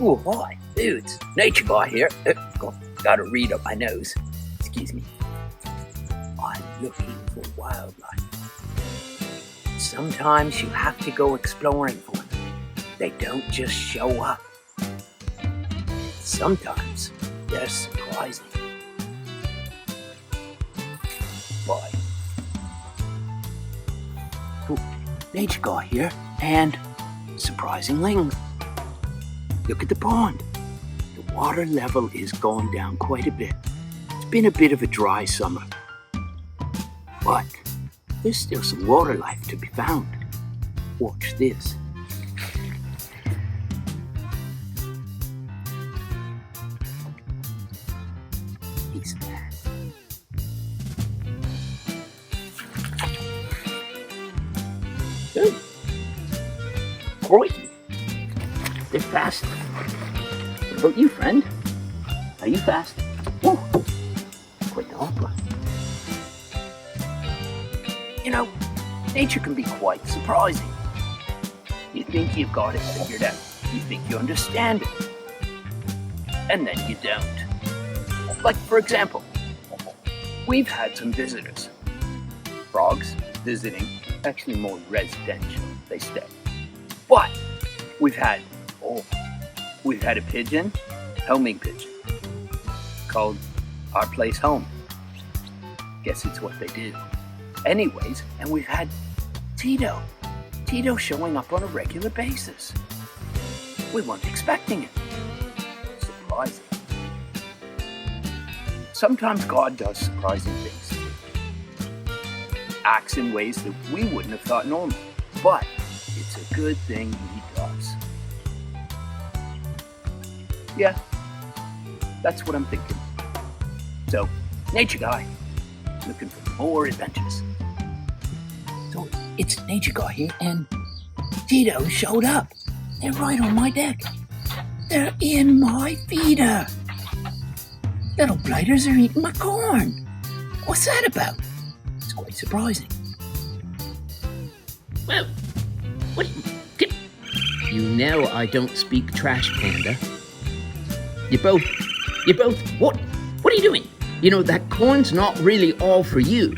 Oh, hi. It's Nature Guy here. Got a reed up my nose. Excuse me. I'm looking for wildlife. Sometimes you have to go exploring for them. They don't just show up. Sometimes they're surprising. Bye. Oh, Nature Guy here, and surprising things. Look at the pond. The water level is going down quite a bit. It's been a bit of a dry summer. But there's still some water life to be found. Watch this. He's there. Oh. Crikey. They're fast. What about you, friend? Are you fast? Woo! Quite the hopper. You know, nature can be quite surprising. You think you've got it figured out. You think you understand it. And then you don't. Like, for example, we've had some visitors. Frogs visiting, actually more residential, they stay. But we've had a pigeon, homing pigeon, called Our Place Home. Guess it's what they do. Anyways, and we've had Tito showing up on a regular basis. We weren't expecting it. Surprising. Sometimes God does surprising things. Acts in ways that we wouldn't have thought normal. But it's a good thing he does. Yeah, that's what I'm thinking. So, Nature Guy, looking for more adventures. So, it's Nature Guy here, and Tito showed up. They're right on my deck. They're in my feeder. Little blighters are eating my corn. What's that about? It's quite surprising. Well, what? You know I don't speak trash, Panda. You both, what are you doing? You know, that corn's not really all for you.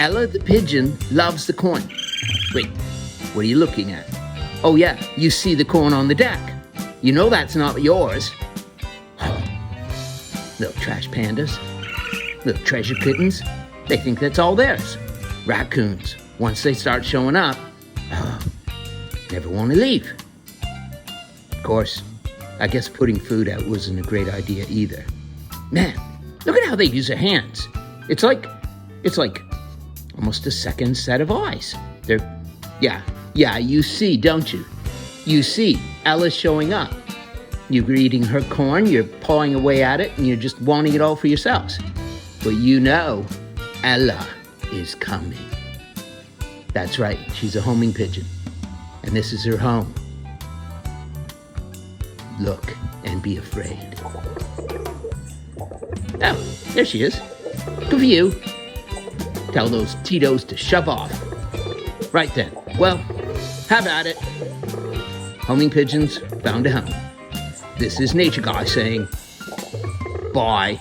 Ella the pigeon loves the corn. Wait, what are you looking at? Oh yeah, you see the corn on the deck. You know that's not yours. Little trash pandas, little treasure kittens, they think that's all theirs. Raccoons, once they start showing up, never want to leave. Of course, I guess putting food out wasn't a great idea either. Man, look at how they use their hands. It's like almost a second set of eyes. Yeah, you see, don't you? You see, Ella's showing up. You're eating her corn, you're pawing away at it, and you're just wanting it all for yourselves. But you know, Ella is coming. That's right, she's a homing pigeon. And this is her home. Look and be afraid. Oh, there she is. Good for you. Tell those Titos to shove off. Right then. Well, have at it. Homing pigeons found a home. This is Nature Guy saying, bye.